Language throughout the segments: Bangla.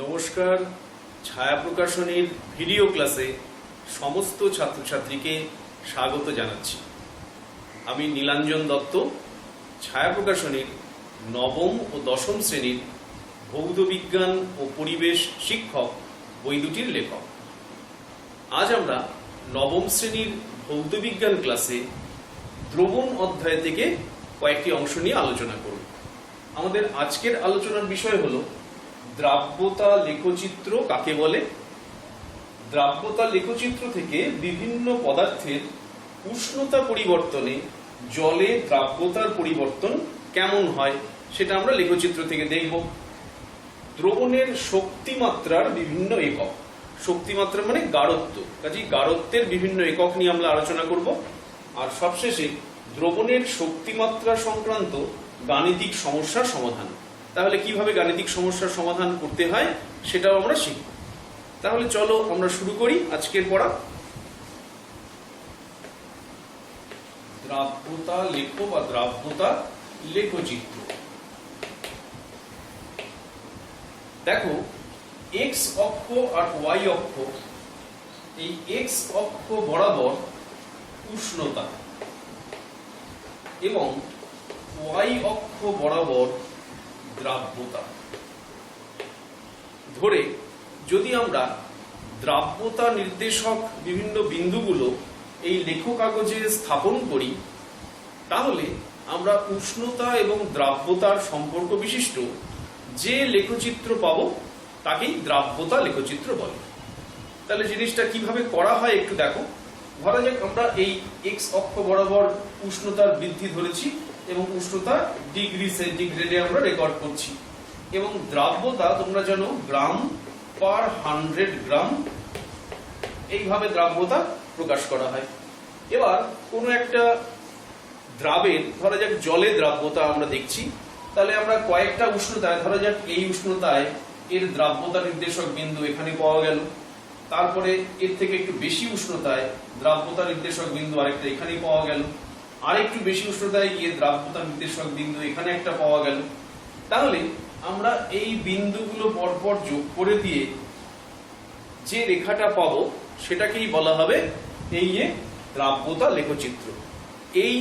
নমস্কার। ছায়া প্রকাশনীর ভিডিও ক্লাসে সমস্ত ছাত্রছাত্রীকে স্বাগত জানাচ্ছি। আমি নীলাঞ্জন দত্ত, ছায়া প্রকাশনীর নবম ও দশম শ্রেণীর ভৌত বিজ্ঞান ও পরিবেশ শিক্ষক বই দুটির লেখক। আজ আমরা নবম শ্রেণীর ভৌত বিজ্ঞান ক্লাসে দ্রবণ অধ্যায় থেকে কয়েকটি অংশ নিয়ে আলোচনা করব। আমাদের আজকের আলোচনার বিষয় হলো দ্রাব্যতা লেখচিত্র কাকে বলে। দ্রাব্যতা লেখচিত্র থেকে বিভিন্ন পদার্থের উষ্ণতা পরিবর্তনে জলে দ্রাব্যতার পরিবর্তন কেমন হয় সেটা আমরা লেখচিত্র থেকে দেখব। দ্রবণের শক্তিমাত্রার বিভিন্ন একক, শক্তিমাত্রা মানে গাঢ়ত্ব, কাজেই গাঢ়ত্বের বিভিন্ন একক নিয়ে আমরা আলোচনা করব। আর সবশেষে দ্রবণের শক্তিমাত্রা সংক্রান্ত গাণিতিক সমস্যার সমাধান। তাহলে কিভাবে গাণিতিক সমস্যার সমাধান করতে হয় সেটাও আমরা শিখব। তাহলে চলো আমরা শুরু করি আজকের পড়া। দ্রাব্যতা লেখ বা দ্রাব্যতা লেখচিত্র। দেখো, এক্স অক্ষ আর ওয়াই অক্ষ, এই এক্স অক্ষ বরাবর উষ্ণতা এবং ওয়াই অক্ষ বরাবর দ্রাব্যতা ধরে যদি আমরা দ্রাব্যতা নির্দেশক বিভিন্ন বিন্দুগুলো এই লেখ কাগজে স্থাপন করি, তাহলে আমরা উষ্ণতা এবং দ্রাব্যতার সম্পর্ক বিশিষ্ট যে লেখচিত্র পাবো তাকেই দ্রাব্যতা লেখচিত্র বলে। তাহলে জিনিসটা কিভাবে করা হয় একটু দেখো। ধরা যাক আমরা এই এক্স অক্ষ বরাবর উষ্ণতার বৃদ্ধি ধরেছি এবং উষ্ণতা ডিগ্রি সেন্টিগ্রেডে আমরা রেকর্ড করছি, এবং দ্রাব্যতা তোমরা জানো গ্রাম পার 100 গ্রাম, এইভাবে দ্রাব্যতা প্রকাশ করা হয়। এবার কোনো একটা দ্রাবের, ধরা যাক জলে দ্রাব্যতা আমরা দেখছি, তাহলে আমরা কয়েকটা উষ্ণতায়, ধরা যাক এই উষ্ণতায় এর দ্রাব্যতা নির্দেশক বিন্দু এখানে পাওয়া গেল, তারপরে এর থেকে একটু বেশি উষ্ণতায় দ্রাব্যতা নির্দেশক বিন্দু আরেকটা এখানে পাওয়া গেল, আরেকটু বেশি উষ্ণতায় গিয়ে দ্রাব্যতা নির্দেশক বিন্দু এখানে একটা পাওয়া গেল। তাহলে আমরা এই বিন্দুগুলো পরপর যোগ করে দিয়ে যে রেখাটা পাবো সেটাকেই বলা হবে এই দ্রাব্যতা লেখচিত্র। এই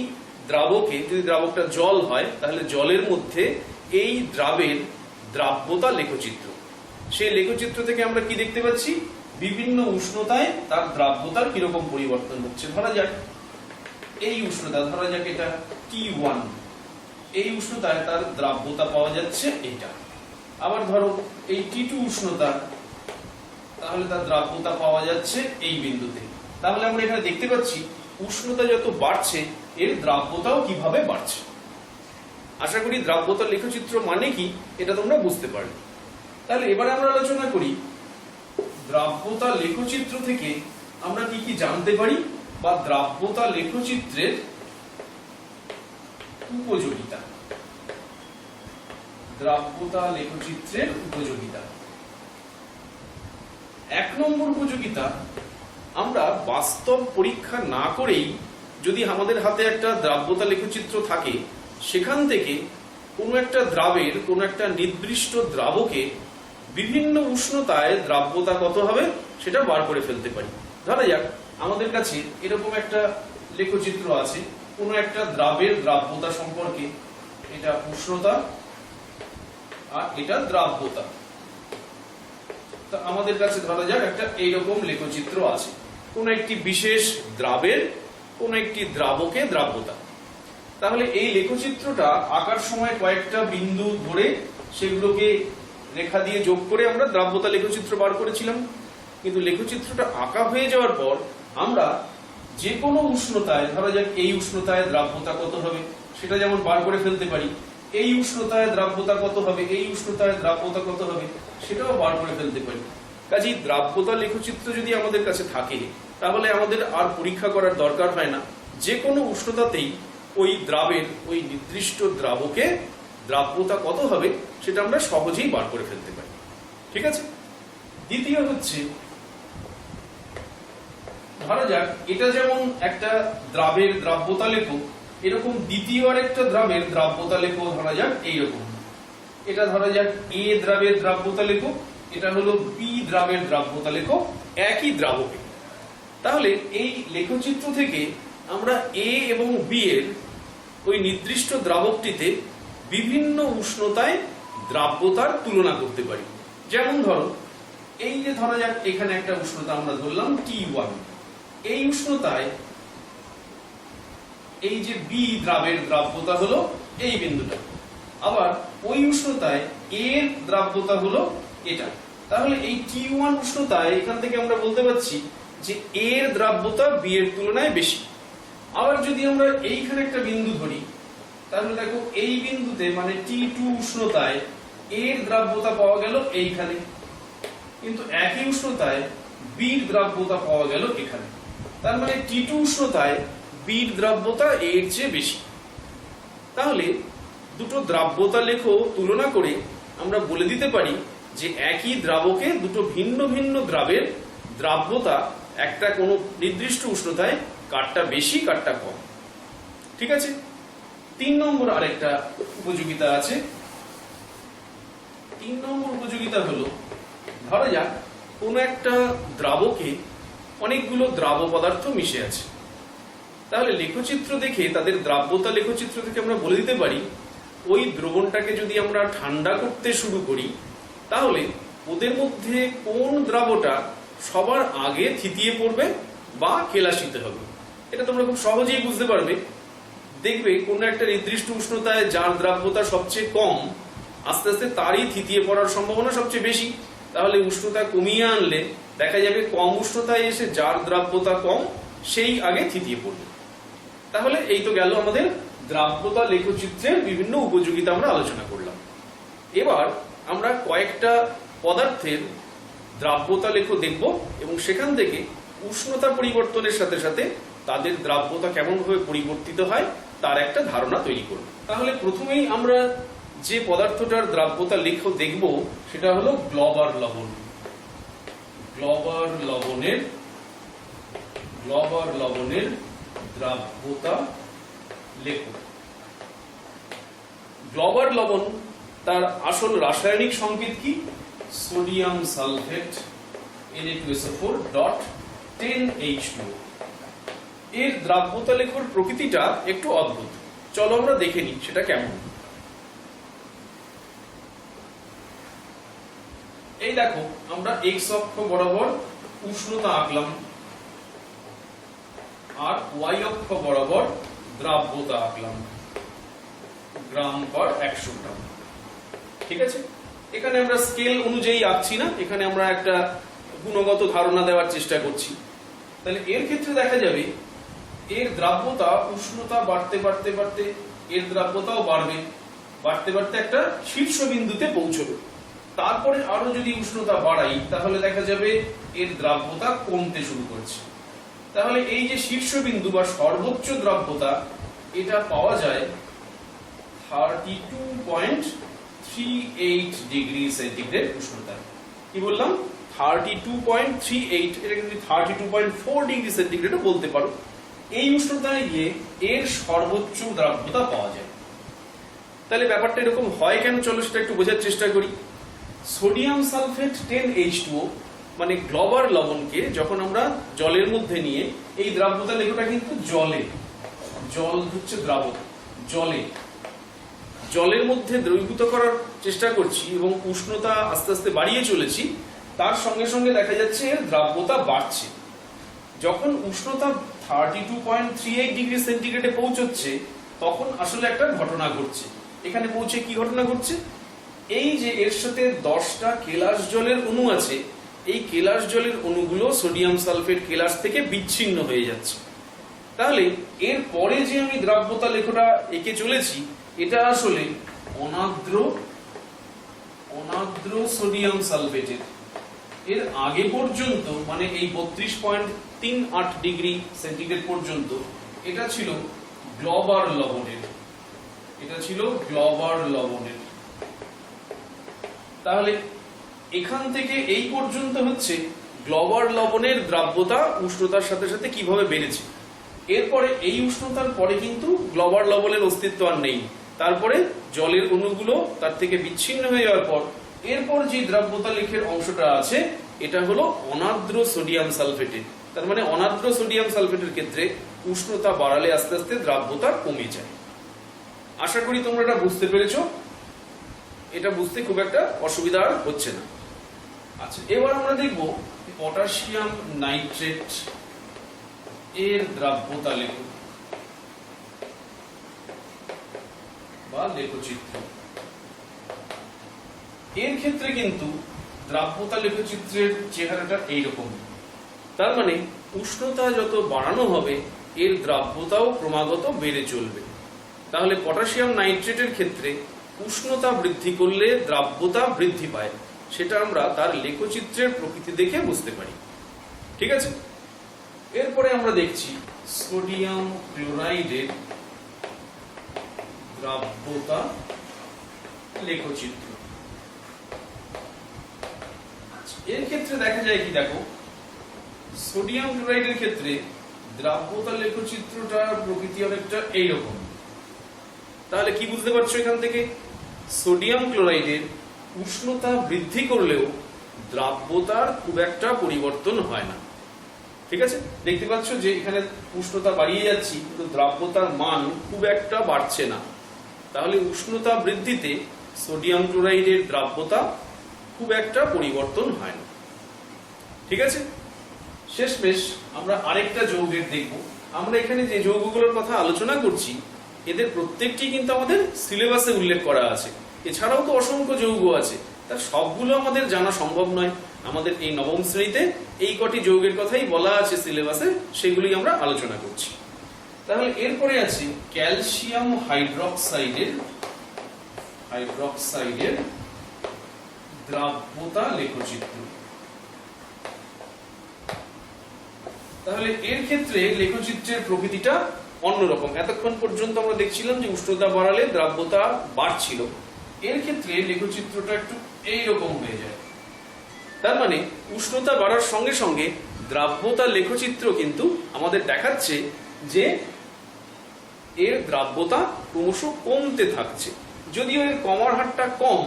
দ্রাবকে, যদি দ্রাবকটা জল হয় তাহলে জলের মধ্যে এই দ্রাবের দ্রাব্যতা লেখচিত্র। সেই লেখচিত্র থেকে আমরা কি দেখতে পাচ্ছি? বিভিন্ন উষ্ণতায় তার দ্রাব্যতার কিরকম পরিবর্তন হচ্ছে। ধরা যাক এই উষ্ণতা, ধরা যাক এটা T1, এই উষ্ণতায় তার দ্রাব্যতা পাওয়া যাচ্ছে এটা। আবার ধরো এই T2 উষ্ণতা, তাহলে তার দ্রাব্যতা পাওয়া যাচ্ছে এই বিন্দুতে। তাহলে আমরা এখানে দেখতে পাচ্ছি উষ্ণতা যত বাড়ছে এর দ্রাব্যতাও কিভাবে বাড়ছে। আশা করি দ্রাব্যতা লেখচিত্র মানে কি এটা তোমরা বুঝতে পারবে। তাহলে এবারে আমরা আলোচনা করি দ্রাব্যতা লেখচিত্র থেকে আমরা কি কি জানতে পারি, বা দ্রাব্যতা লেখচিত্রের উপযোগিতা। দ্রাব্যতা লেখচিত্রের উপযোগিতা, 1 নম্বর উপযোগিতা, আমরা বাস্তব পরীক্ষা না করেই যদি আমাদের হাতে একটা দ্রাব্যতা লেখচিত্র থাকে, সেখান থেকে কোনো একটা দ্রাবের, কোনো একটা নির্দিষ্ট দ্রাবকে বিভিন্ন উষ্ণতায় দ্রাব্যতা কত হবে সেটা বার করে ফেলতে পারি। ধরা যাক আমাদের কাছে এরকম একটা লেখচিত্র আছে কোনো একটা দ্রাবের দ্রাব্যতা সম্পর্কে, এটা উষ্ণতা আর এটা দ্রাব্যতা। তা আমাদের কাছে ধরা যাক একটা এইরকম লেখচিত্র আছে, কোন একটি বিশেষ দ্রাবের কোন একটি দ্রাবকে দ্রাব্যতা। তাহলে এই লেখচিত্রটা আঁকার সময় কয়েকটা বিন্দু ধরে সেগুলোকে রেখা দিয়ে যোগ করে আমরা দ্রাব্যতা লেখচিত্র বার করেছিলাম। কিন্তু লেখচিত্রটা আঁকা হয়ে যাওয়ার পর আমরা যে কোনো উষ্ণতায়, ধরা যাক এই উষ্ণতায় দ্রাব্যতা কত হবে সেটা যেমন বার করে ফেলতে পারি, এই উষ্ণতায় দ্রাব্যতা কত হবে, এই উষ্ণতায় দ্রাব্যতা কত হবে সেটাও বার করে ফেলতে পারি। কাজেই দ্রাব্যতা লেখচিত্র যদি আমাদের কাছে থাকে তাহলে আমাদের আর পরীক্ষা করার দরকার হয় না। যে কোনো উষ্ণতাতেই ওই দ্রাবের, ওই নির্দিষ্ট দ্রাবকে দ্রাব্যতা কত হবে সেটা আমরা সহজেই বার করে ফেলতে পারি। ঠিক আছে। দ্বিতীয় হচ্ছে, ধরা যাক এটা যেমন একটা দ্রাবের দ্রাব্যতা লেখ, এরকম দ্বিতীয় আরেকটা দ্রাবের দ্রাব্যতা লেখ ধরা যাক এইরকম। এটা ধরা যাক এ দ্রাবের দ্রাব্যতা লেখ, এটা হলো বি দ্রাবের দ্রাব্যতা লেখো একই দ্রাবকে। তাহলে এই লেখচিত্র থেকে আমরা এ এবং বি এর ওই নির্দিষ্ট দ্রাবকটিতে বিভিন্ন উষ্ণতায় দ্রাব্যতার তুলনা করতে পারি। যেমন ধরো, এই যে ধরা যাক এখানে একটা উষ্ণতা আমরা ধরলাম T1, এই উষ্ণতায় এই যে বি দ্রাবের দ্রাব্যতা হলো এই বিন্দুটা, আবার ওই উষ্ণতায় এর দ্রাব্যতা হলো এটা। তাহলে এই T1 উষ্ণতায় এখান থেকে আমরা বলতে পারছি যে এর দ্রাব্যতা বি এর তুলনায় বেশি। আবার যদি আমরা এইখানে একটা বিন্দু ধরি, তাহলে দেখো এই বিন্দুতে মানে T2 উষ্ণতায় এর দ্রাব্যতা পাওয়া গেল এইখানে, কিন্তু একই উষ্ণতায় বির দ্রাব্যতা পাওয়া গেল এখানে। তার মানে T2 উষ্ণতায় বির দ্রাব্যতা এর চেয়ে বেশি। তাহলে দুটো দ্রাব্যতা লেখো তুলনা করে আমরা বলে দিতে পারি যে একই দ্রাবকে দুটো ভিন্ন ভিন্ন দ্রাবের দ্রাব্যতা একটা কোনো নির্দিষ্ট উষ্ণতায় কারটা বেশি কারটা কম। ঠিক আছে। 3 নম্বর আরেকটা উপযোগিতা আছে। 3 নম্বর উপযোগিতা হলো, ধরা যাক কোনো একটা দ্রাবকে অনেকগুলো দ্রাব পদার্থ মিশে আছে। তাহলে লেখচিত্র দেখে তাদের দ্রাব্যতা লেখচিত্র থেকে আমরা বলে দিতে পারি ওই দ্রবণটাকে যদি আমরা ঠান্ডা করতে শুরু করি, তাহলে ওদের মধ্যে কোন দ্রাবটা সবার আগে থিতিয়ে পড়বে বা কেলাসিতে হবে। এটা তোমরা খুব সহজেই বুঝতে পারবে। দেখবে কোন একটা নির্দিষ্ট উষ্ণতায় যার দ্রাব্যতা সবচেয়ে কম, আস্তে আস্তে তারই থিতিয়ে পড়ার সম্ভাবনা সবচেয়ে বেশি। তাহলে উষ্ণতা কমিয়ে আনলে দেখা যাবে কম উষ্ণতায় এসে যার দ্রাব্যতা কম সেই আগে থিতিয়ে পড়বে। তাহলে এই তো গেল আমাদের দ্রাব্যতা লেখচিত্রের বিভিন্ন উপযোগিতা আমরা আলোচনা করলাম। এবার আমরা কয়েকটা পদার্থের দ্রাব্যতা লেখ দেখব এবং সেখান থেকে উষ্ণতা পরিবর্তনের সাথে সাথে তাদের দ্রাব্যতা কেমন ভাবে পরিবর্তিত হয় তার একটা ধারণা তৈরি করব। তাহলে প্রথমেই আমরা যে পদার্থটার দ্রাব্যতা লেখ দেখব সেটা হলো গ্লবার লবণ। গ্লবার লবণের দ্রাব্যতা লেখ। গ্লবার লবণ তার আসল রাসায়নিক সংকেত কি? Sodium sulphate Na2SO4.10H2। এর দ্রাব্যতা লেখর প্রকৃতিটা একটু অদ্ভুত। চলো আমরা দেখে নিই সেটা কেমন। এই দেখো, আমরা এক্স অক্ষ বরাবর উষ্ণতা আঁকলাম আর ওয়াই অক্ষ বরাবর দ্রাব্যতা আঁকলাম গ্রাম পার 100 গ্রাম। ঠিক আছে। এখানে আমরা স্কেল অনুযায়ী আঁকছি না, এখানে আমরা একটা গুণগত ধারণা দেওয়ার চেষ্টা করছি। তাহলে এর ক্ষেত্রে দেখা যাবে এর দ্রাব্যতা উষ্ণতা বাড়তে বাড়তে বাড়তে এর দ্রাব্যতাও বাড়বে, বাড়তে বাড়তে একটা শীর্ষবিন্দুতে পৌঁছবে। তারপরে আরো যদি উষ্ণতা বাড়াই তাহলে দেখা যাবে এর দ্রাব্যতা কমতে শুরু করছে। তাহলে এই যে শীর্ষবিন্দু বা সর্বোচ্চ দ্রাব্যতা, এটা পাওয়া যায় 32.38 ডিগ্রি সেন্টিগ্রেড উষ্ণতায়। কি বললাম? 32.38, এটা কিন্তু 32.4 ডিগ্রি সেন্টিগ্রেডও বলতে পারো। এই উষ্ণতায় গিয়ে এর সর্বোচ্চ দ্রাব্যতা পাওয়া যায়। তাহলে ব্যাপারটা এরকম হয় কেন, চলো সেটা একটু বোঝার চেষ্টা করি। সোডিয়াম সালফেট 10H2O মানে গ্লবার লবণকে যখন আমরা জলের মধ্যে নিয়ে, এই দ্রাব্যতা লেখটা কিন্তু জলে, জল হচ্ছে দ্রাবক, জলের মধ্যে দ্রবীভূত করার চেষ্টা করছি এবং উষ্ণতা আস্তে আস্তে বাড়িয়ে চলেছি, তার সঙ্গে সঙ্গে দেখা যাচ্ছে এর দ্রাব্যতা বাড়ছে। যখন উষ্ণতা 32.38 ডিগ্রি সেন্টিগ্রেডে পৌঁছচ্ছে তখন আসলে একটা ঘটনা ঘটছে। এখানে পৌঁছে কি ঘটনা ঘটছে? এই যে এর সাথে 10টা কেলাস জলের অণু আছে, এই কেলাস জলের অণুগুলো সোডিয়াম সালফেট কেলাস থেকে বিচ্ছিন্ন হয়ে যাচ্ছে। তাহলে এর পরে যে আমি দ্রাব্যতা লেখটা এঁকে চলেছি, এটা আসলে অনাদ্র সোডিয়াম সালফেটের। এর আগে পর্যন্ত মানে এই 32.38 ডিগ্রি সেন্টিগ্রেড পর্যন্ত এটা ছিল গ্লবার লবণের। তাহলে এখান থেকে এই পর্যন্ত হচ্ছে গ্লবার লবণের দ্রাব্যতা উষ্ণতার সাথে সাথে কিভাবে বেড়েছে। এরপরে এই উষ্ণতার পরে কিন্তু গ্লবার লবণের অস্তিত্ব আর নেই। তারপরে জলের অণুগুলো তার থেকে বিচ্ছিন্ন হয়ে যাওয়ার পর এরপর যে দ্রাব্যতা লেখের অংশটা আছে এটা হলো অনার্দ্র সোডিয়াম সালফেটে। তার মানে অনার্দ্র সোডিয়াম সালফেটের ক্ষেত্রে উষ্ণতা বাড়ালে আস্তে আস্তে দ্রাব্যতা কমে যায়। আশা করি তোমরা এটা বুঝতে পেরেছো, এটা বুঝতে খুব একটা অসুবিধা হচ্ছে না। আচ্ছা, এবার আমরা দেখব পটাশিয়াম নাইট্রেট এর দ্রাব্যতা লেখ বা লেখচিত্র। এর ক্ষেত্রে কিন্তু দ্রাব্যতা লেখচিত্রের চেহারাটা এইরকম। তার মানে উষ্ণতা যত বাড়ানো হবে এর দ্রাব্যতাও ক্রমাগত বেড়ে চলবে। তাহলে পটাশিয়াম নাইট্রেটের ক্ষেত্রে উষ্ণতা বৃদ্ধি করলে দ্রাব্যতা বৃদ্ধি পায়, সেটা আমরা তার লেখচিত্রের প্রকৃতি দেখে বুঝতে পারি। ঠিক আছে, এরপরে আমরা দেখছি সোডিয়াম ক্লোরাইডের দ্রাব্যতা লেখচিত্র। এর ক্ষেত্রে দেখা যায় কি, দেখো সোডিয়াম ক্লোরাইডের ক্ষেত্রে দ্রাব্যতা লেখচিত্রটার প্রকৃতি অনেকটা এইরকম। তাহলে কি বুঝতে পারছো এখান থেকে? সোডিয়াম ক্লোরাইডের উষ্ণতা বৃদ্ধি করলেও দ্রাব্যতার খুব একটা পরিবর্তন হয় না। ঠিক আছে, দেখতে পাচ্ছ যে এখানে উষ্ণতা বাড়িয়ে যাচ্ছি কিন্তু দ্রাব্যতার মান খুব একটা বাড়ছে না। তাহলে উষ্ণতা বৃদ্ধিতে সোডিয়াম ক্লোরাইডের দ্রাব্যতা খুব একটা পরিবর্তন হয় না। ঠিক আছে, শেষমেশ আমরা আরেকটা যৌগের দেখব। আমরা এখানে যে যৌগগুলোর কথা আলোচনা করছি এদের প্রত্যেকটি কিন্তু আমাদের সিলেবাসে উল্লেখ করা আছে। এছাড়াও তো অসংখ্য যৌগ আছে, তার সবগুলো আমাদের জানা সম্ভব নয়। আমাদের এই নবম শ্রেণীতে এই কটি যৌগের কথাই বলা আছে সিলেবাসে, সেগুলি আমরা আলোচনা করছি। তাহলে এরপরে আছে ক্যালসিয়াম হাইড্রক্সাইডের দ্রাব্যতা লেখচিত্র। তাহলে এর ক্ষেত্রে লেখচিত্রের প্রকৃতিটা অন্যরকম। এতক্ষণ পর্যন্ত আমরা দেখছিলাম যে উষ্ণতা বাড়ালে দ্রাব্যতা বাড়ছিল, এর ক্ষেত্রে লেখচিত্রটা একটু এইরকম হয়ে যায়। তার মানে উষ্ণতা বাড়ার সঙ্গে সঙ্গে দ্রাব্যতা লেখচিত্র কিন্তু আমাদের দেখাচ্ছে যে এর দ্রাব্যতা ক্রমশ কমতে থাকছে। যদিও এর কমার হারটা কম,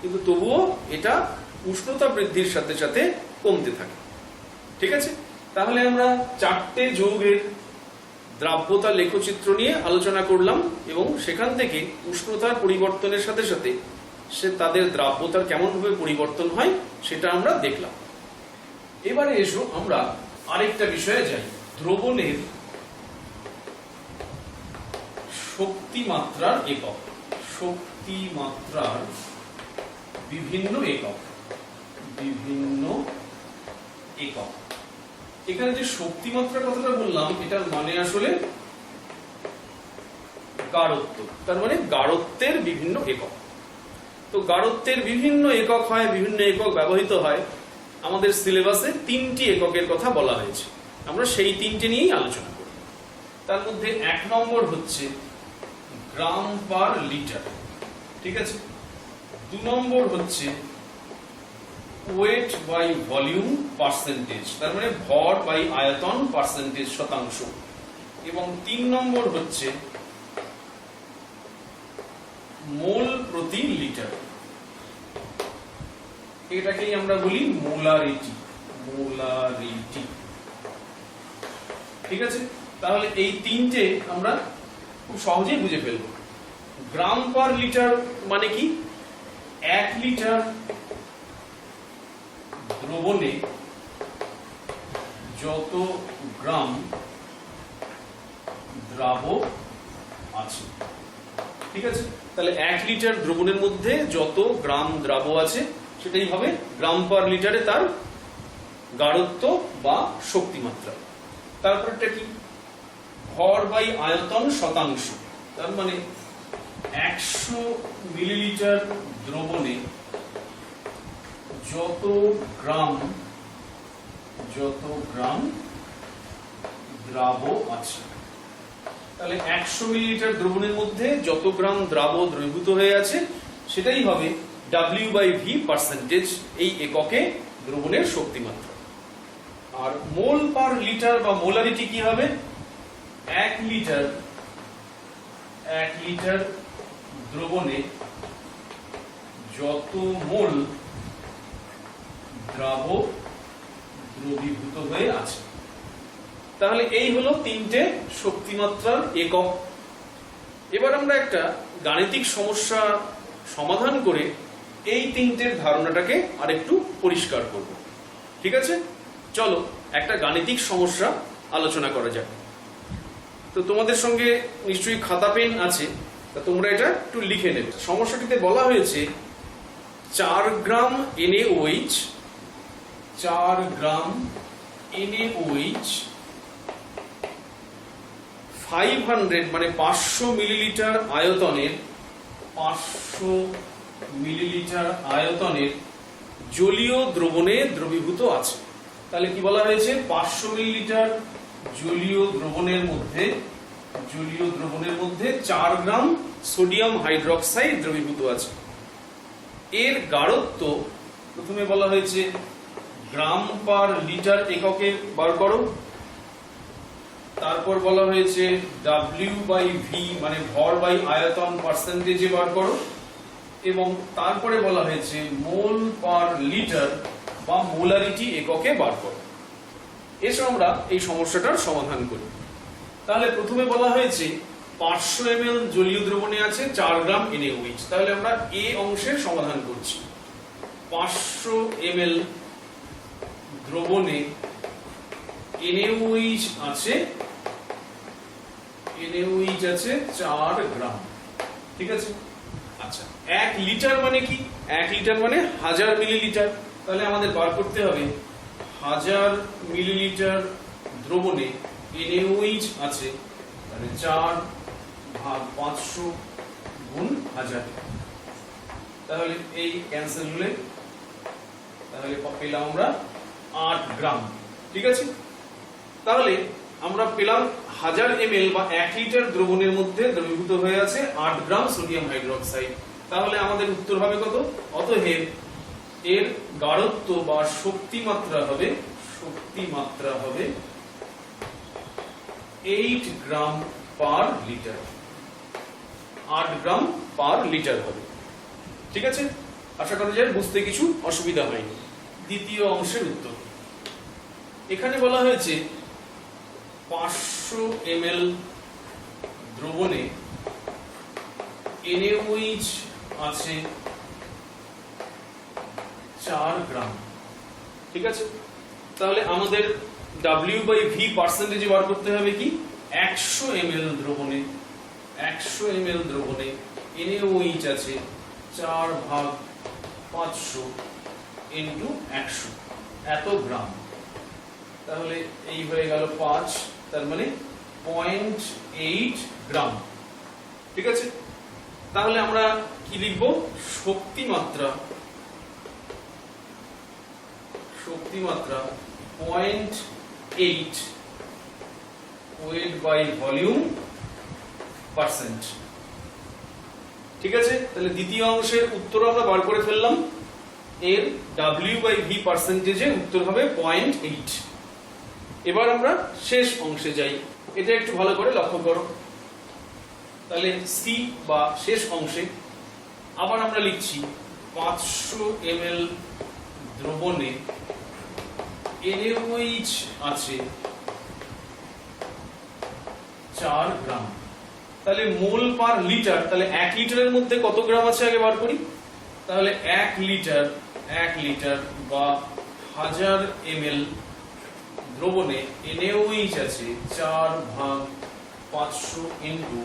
কিন্তু তবুও এটা উষ্ণতা বৃদ্ধির সাথে সাথে কমতে থাকে। ঠিক আছে, তাহলে আমরা চারটে যৌগের দ্রাব্যতা লেখচিত্র নিয়ে আলোচনা করলাম এবং সেখান থেকে উষ্ণতার পরিবর্তনের সাথে সাথে তাদের দ্রাব্যতার কেমন ভাবে পরিবর্তন হয় সেটা আমরা দেখলাম। এবারে এসো আমরা আরেকটা বিষয়ে যাই, দ্রবণের শক্তিমাত্রার একক। শক্তিমাত্রার বিভিন্ন একক। এখানে যে শক্তিমাত্রা কথাটা বললাম এটার মানে আসলে গাঢ়ত্ব। তার মানে গাঢ়ত্বের বিভিন্ন একক। তো গাঢ়ত্বের বিভিন্ন একক হয়, বিভিন্ন একক ব্যবহৃত হয়। আমাদের সিলেবাসে 3টি এককের কথা বলা হয়েছে, আমরা সেই 3টে নিয়েই আলোচনা করব। তার মধ্যে 1 নম্বর হচ্ছে গ্রাম পার লিটার। ঠিক আছে, 2 নম্বর হচ্ছে ওয়েট বাই ভলিউম পার্সেন্টেজ, তার মানে ভর বাই আয়তন পার্সেন্টেজ শতাংশ, এবং 3 নম্বর হচ্ছে মোল প্রতি লিটার। এটাকেই আমরা বলি মোলারিটি। ঠিক আছে, তাহলে এই 3টে আমরা খুব সহজেই বুঝে ফেলব। গ্রাম পার লিটার মানে কি? 1 লিটার দ্রবণে যত গ্রাম দ্রাবক আছে। ঠিক আছে, তাহলে 1 লিটার দ্রবণের মধ্যে যত গ্রাম দ্রাবক আছে সেটাই হবে গ্রাম পার লিটারে তার গাঢ়ত্ব বা শক্তিমাত্রা। তারপরটা কি? ভর বাই আয়তন শতাংশ। তার মানে 100 মিলিলিটার দ্রবণে যত গ্রাম দ্রাবক আছে। তাহলে 100 মিলিলিটার দ্রবণের মধ্যে যত গ্রাম দ্রাবক দ্রবীভূত হয়ে আছে সেটাই হবে W/V পার্সেন্টেজ, এই এককে দ্রবণের শক্তিমাত্রা। আর মোল পার লিটার বা মোলারিটি কি হবে? 1 লিটার দ্রবণে যত মোল দ্রাবক দ্রবীভূত হয়ে আছে। তাহলে এই হলো তিনটে শক্তিমাত্রার একক। এবার আমরা একটা গাণিতিক সমস্যা সমাধান করে এই তিনটের ধারণাটাকে আরেকটু পরিষ্কার করব। ঠিক আছে, চলো একটা গাণিতিক সমস্যা আলোচনা করা যাক। তো তোমাদের সঙ্গে নিশ্চয়ই খাতা পেন আছে, তা তোমরা এটা একটু লিখে নেবে। সমস্যাটিতে বলা হয়েছে 4 গ্রাম NaOH 4 গ্রাম NaOH 500 মানে 500 মিলিলিটার আয়তনের 500 মিলিলিটার আয়তনের জলীয় দ্রবণে দ্রবীভূত আছে। তাহলে কি বলা হয়েছে, 500 মিলিলিটার জলীয় দ্রবণের মধ্যে 4 গ্রাম সোডিয়াম হাইড্রোক্সাইড দ্রবীভূত আছে। এর গাঢ়ত্ব প্রথমে বলা হয়েছে গ্রাম পার লিটার এককে বার করো, তারপর বলা হয়েছে W/V মানে ভর বাই আয়তন পার্সেন্টেজে বার করো, এবং তারপরে বলা হয়েছে মোল পার লিটার বা মোলারিটি এককে বার করো। এসে আমরা এই সমস্যাটার সমাধান করি। তাহলে প্রথমে বলা হয়েছে 500 ml জলীয় দ্রবণে আছে 4 গ্রাম NaOH। তাহলে আমরা এ অংশের সমাধান করছি। 500 ml দ্রবণে NaOH আছে 4 গ্রাম। ঠিক আছে, আচ্ছা 1 লিটার মানে কি? 1 লিটার মানে 1000 মিলিলিটার। তাহলে আমাদের বার করতে হবে 1000 মিলিলিটার দ্রবণে NaOH আছে, তাহলে 4/500 গুণ 1000। তাহলে এই ক্যান্সেল হলে তাহলে পেলাম আমরা 8 গ্রাম। ঠিক আছে, তাহলে আমরা পেলাম 1000 ml বা 1 লিটার দ্রবণের মধ্যে দ্রবীভূত হয়ে আছে 8 গ্রাম সোডিয়াম হাইড্রোক্সাইড। তাহলে আমাদের উত্তর হবে কত? অতএব এর গাঢ়ত্ব বা শক্তিমাত্রা হবে 8 গ্রাম পার লিটার। 8 গ্রাম পার লিটার হবে। ঠিক আছে, আশা করা যায় বুঝতে কিছু অসুবিধা হয়নি। দ্বিতীয় অংশের উত্তর। এখানে বলা হয়েছে 500 ml দ্রবণে NaOH আছে 4 গ্রাম। ঠিক আছে, তাহলে আমাদের W/V পার্সেন্টেজে বার করতে হবে কি? 100 ml দ্রবণে NaOH আছে 4/500 ইনটু 100 এত গ্রাম। তাহলে এই হয়ে গেল 5, তার মানে 0.8 গ্রাম। ঠিক আছে, তাহলে আমরা কি লিখব? শক্তিমাত্রা 0.8 ওয়েট বাই ভলিউম পার্সেন্ট। ঠিক আছে, তাহলে দ্বিতীয় অংশের উত্তর আমরা বার করে ফেললাম। এর W/V পার্সেন্টেজে উত্তর হবে 0.8। এবার আমরা শেষ অংশে যাই। এটা একটু ভালো করে লক্ষ্য করো। তাহলে সি বা শেষ অংশে আবার আমরা লিখছি 500 ml দ্রবণে NaOH আছে 4 গ্রাম। তাহলে মোল পার লিটার, তাহলে 1 লিটারের মধ্যে কত গ্রাম আছে আগে বার করি। তাহলে 1 লিটার বা 1000 ml দ্রবণে NaOH আছে 4/500 ইনটু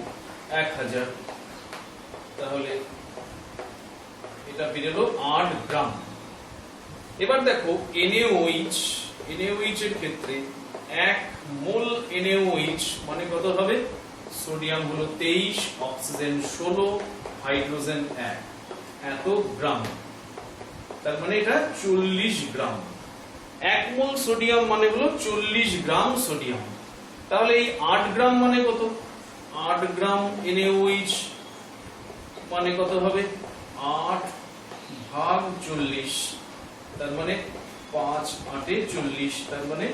1000। তাহলে এটা বেরোলো 8 গ্রাম। এবার দেখো NaOH এর ক্ষেত্রে 1 মোল NaOH মানে কত হবে? সোডিয়াম হলো 23, অক্সিজেন 16, হাইড্রোজেন 1, এত গ্রাম। তার মানে এটা 40 গ্রাম। 1 মোল সোডিয়াম মানে হলো 40 গ্রাম সোডিয়াম। তাহলে এই 8 গ্রাম মানে কত? 8 গ্রাম NaOH মানে কত হবে? 8/40, তার মানে 5/8 40, তার মানে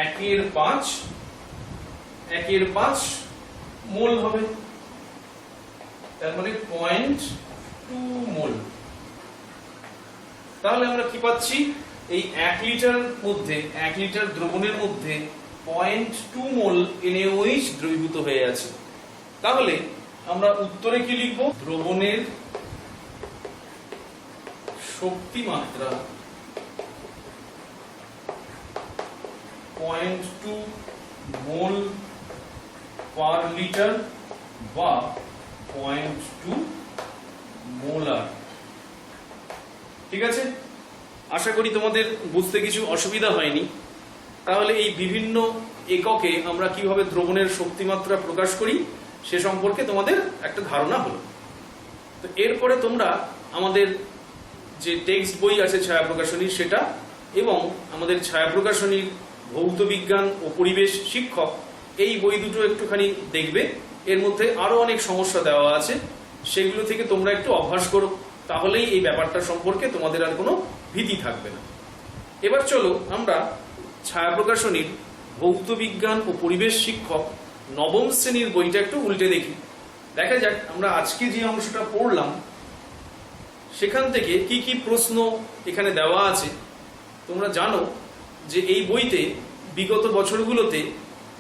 1/5 মোল হবে। তার মানে 0.2 মোল। তাহলে আমরা কি পাচ্ছি, এই 1 লিটার মধ্যে 1 লিটার দ্রবণের মধ্যে 0.2 মোল NaOH দ্রবীভূত হয়ে আছে। তাহলে আমরা উত্তরে কি লিখব, দ্রবণের শক্তি মাত্রা 0.2 মোল পার লিটার বা 0.2 মোলার। ঠিক আছে, আশা করি তোমাদের বুঝতে কিছু অসুবিধা হয়নি। তাহলে এই বিভিন্ন এককে আমরা কিভাবে দ্রবণের শক্তিমাত্রা প্রকাশ করি সে সম্পর্কে তোমাদের একটা ধারণা হলো। তো এরপরে তোমরা আমাদের যে টেক্সট বই আছে ছায়া প্রকাশনীর সেটা এবং আমাদের ছায়া প্রকাশনীর ভৌত বিজ্ঞান ও পরিবেশ শিক্ষক এই বই দুটো একটুখানি দেখবে। এর মধ্যে আরো অনেক সমস্যা দেওয়া আছে, সেগুলো থেকে তোমরা একটু অভ্যাস করো, তাহলেই এই ব্যাপারটা সম্পর্কে তোমাদের আর কোনো ভীতি থাকবে না। এবার চলো আমরা ছায়া প্রকাশনীর ভৌত বিজ্ঞান ও পরিবেশ শিক্ষক নবম শ্রেণীর বইটা একটু উল্টে দেখি। দেখা যাক আমরা আজকে যে অংশটা পড়লাম সেখান থেকে কি কি প্রশ্ন এখানে দেওয়া আছে। তোমরা জানো যে এই বইতে বিগত বছরগুলোতে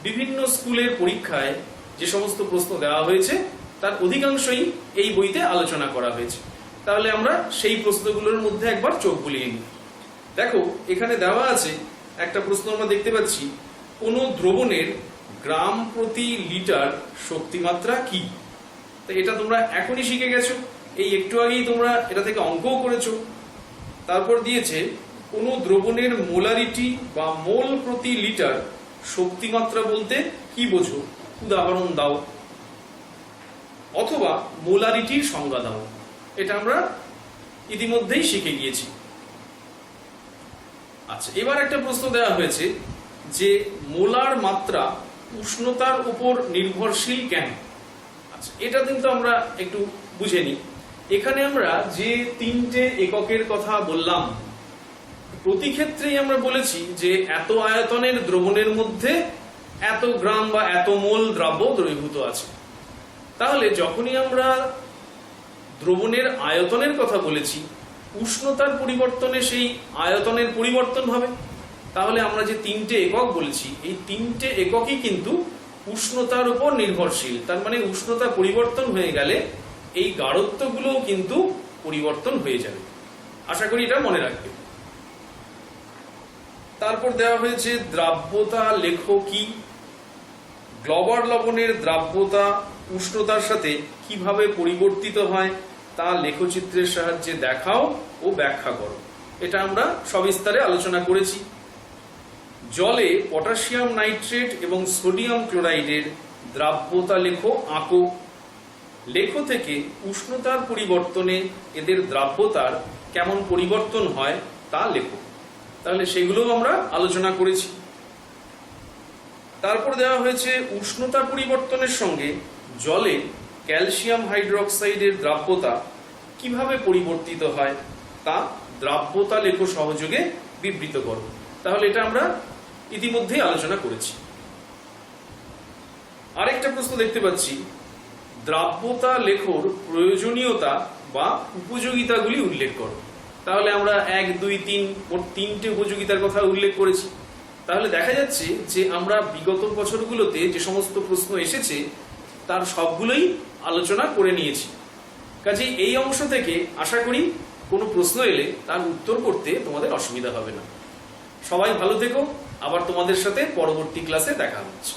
বিভিন্ন স্কুলের পরীক্ষায় যে সমস্ত প্রশ্ন দেওয়া হয়েছে তার অধিকাংশই এই বইতে আলোচনা করা হয়েছে। তাহলে আমরা সেই প্রশ্নগুলোর মধ্যে একবার চোখ বুলিয়ে নিই। দেখো এখানে দেওয়া আছে একটা প্রশ্ন আমরা দেখতে পাচ্ছি, কোন দ্রবণের গ্রাম প্রতি লিটার শক্তিমাত্রা কি? তো এটা তোমরা এখনই শিখে গেছো, এই একটু আগেই তোমরা এটা থেকে অঙ্কও করেছো। তারপর দিয়েছে কোন দ্রবণের মোলারিটি বা মোল প্রতি লিটার শক্তিমাত্রা বলতে কি বোঝো, উদাহরণ দাও, অথবা মোলারিটির সংজ্ঞা দাও। এটা আমরা ইতিমধ্যেই শিখে গিয়েছি। আচ্ছা, এবার একটা প্রশ্ন দেওয়া হয়েছে যে মোলার মাত্রা উষ্ণতার উপর নির্ভরশীল কেন? আচ্ছা, এটা কিন্তু আমরা একটু বুঝে নিই। এখানে আমরা যে তিনটে এককের কথা বললাম, প্রতি ক্ষেত্রেই আমরা বলেছি যে এত আয়তনের দ্রবণের মধ্যে এত গ্রাম বা এত মোল দ্রব্য দ্রবীভূত আছে। তাহলে যখনই আমরা দ্রবণের আয়তনের কথা বলেছি, উষ্ণতার পরিবর্তনে সেই আয়তনের পরিবর্তন হবে। তাহলে আমরা যে তিনটে একক বলেছি, এই তিনটে এককই কিন্তু উষ্ণতার উপর নির্ভরশীল। তার মানে উষ্ণতা পরিবর্তন হয়ে গেলে এই গাঢ়ত্বগুলোও কিন্তু পরিবর্তন হয়ে যাবে। আশা করি এটা মনে রাখবে। তারপর দেওয়া হয়েছে দ্রাব্যতা লেখো কি? গ্লবার লবণের দ্রাব্যতা উষ্ণতার সাথে কিভাবে পরিবর্তিত হয় তা লেখচিত্রের সাহায্যে দেখাও ও ব্যাখ্যা করো। এটা আমরা সবিস্তারে আলোচনা করেছি। জলে পটাশিয়াম নাইট্রেট এবং সোডিয়াম ক্লোরাইডের দ্রাব্যতা লেখো আঁকো। লেখো থেকে উষ্ণতার পরিবর্তনে এদের দ্রাব্যতার কেমন পরিবর্তন হয় তা লেখো। তাহলে সেগুলোও আমরা আলোচনা করেছি। তারপর দেওয়া হয়েছে উষ্ণতা পরিবর্তনের সঙ্গে জলে ক্যালসিয়াম হাইড্রোক্সাইডের দ্রাব্যতা কিভাবে পরিবর্তিত হয় তা দ্রাব্যতা লেখো সহযোগে বিবৃত করো। তাহলে এটা আমরা ইতিমধ্যেই আলোচনা করেছি। আরেকটা প্রশ্ন দেখতে পাচ্ছি, দ্রাব্যতা লেখোর প্রয়োজনীয়তা বা উপযোগিতাগুলি উল্লেখ করো। তাহলে আমরা 1, 2, 3 মোট 3টে উপযোগিতার কথা উল্লেখ করেছি। তাহলে দেখা যাচ্ছে যে আমরা বিগত বছরগুলোতে যে সমস্ত প্রশ্ন এসেছে তার সবগুলোই আলোচনা করে নিয়েছি। কাজেই এই অংশ থেকে আশা করি কোনো প্রশ্ন এলে তার উত্তর করতে তোমাদের অসুবিধা হবে না। সবাই ভালো থেকো, আবার তোমাদের সাথে পরবর্তী ক্লাসে দেখা হচ্ছে।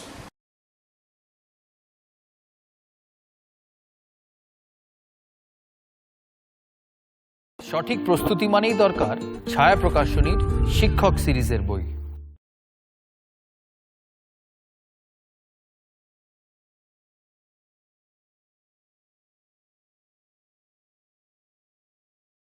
সঠিক প্রস্তুতি মানেই দরকার ছায়া প্রকাশনীর শিক্ষক সিরিজের বই।